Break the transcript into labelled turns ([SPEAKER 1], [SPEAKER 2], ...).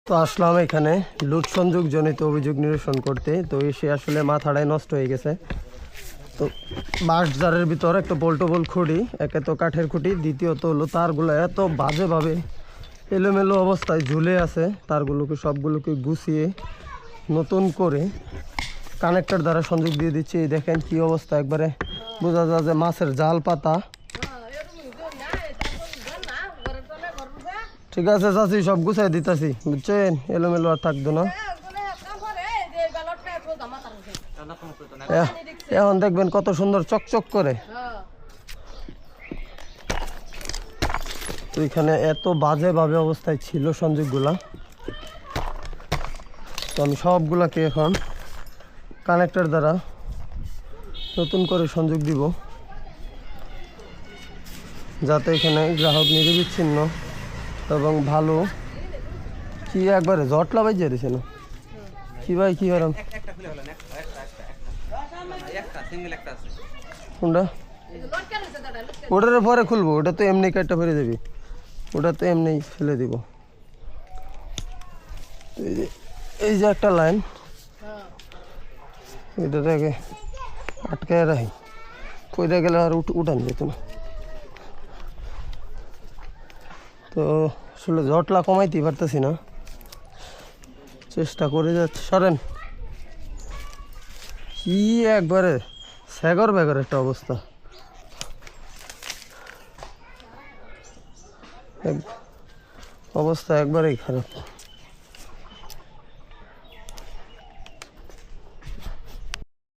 [SPEAKER 1] তো আসলাম এখানে লুট সংযোগ জনিত অভিযোগ নিরসন করতে। তো এসে আসলে মাথাটাই নষ্ট হয়ে গেছে। তো বাঁশঝাড়ের ভিতর একটা পোল্টোবল খুঁড়ি, একে তো কাঠের খুঁটি, দ্বিতীয়ত হলো তারগুলো এত বাজেভাবে এলোমেলো অবস্থায় ঝুলে আছে। তারগুলোকে সবগুলোকে গুছিয়ে নতুন করে কানেক্টর দ্বারা সংযোগ দিয়ে দিচ্ছি। দেখেন কি অবস্থা, একবারে বোঝা যায় যে মাছের জাল পাতা। ঠিক আছে চাচি, সব গুছাই দিতেছি, বুঝছেন? এলোমেলো আর থাকতো না। এখন দেখবেন কত সুন্দর চকচক করে। তো এখানে এত বাজেভাবে অবস্থায় ছিল সংযোগগুলা, তো আমি সবগুলাকে এখন কানেক্টর দ্বারা নতুন করে সংযোগ দিব, যাতে এখানে গ্রাহক নিরবিচ্ছিন্ন এবং ভালো। কি একবারে জটলা বাজিয়ে দিছে না কি ভাই? কি হলাম কোনটা? ওটার পরে খুলবো, ওটা তো এমনি কাটটা ফেলে দেবি, ওটা তো এমনি ফেলে দিব। এই যে একটা লাইন, এটাকে আটকায় রাখি, কইরা গেলে আর উঠান যেত না। তো আসলে জটলা কমাইতে পারতেছি না, চেষ্টা করে যাচ্ছে। সরেন, কি একবারে স্যাগর ব্যাগর একটা অবস্থা, অবস্থা একবারেই খারাপ।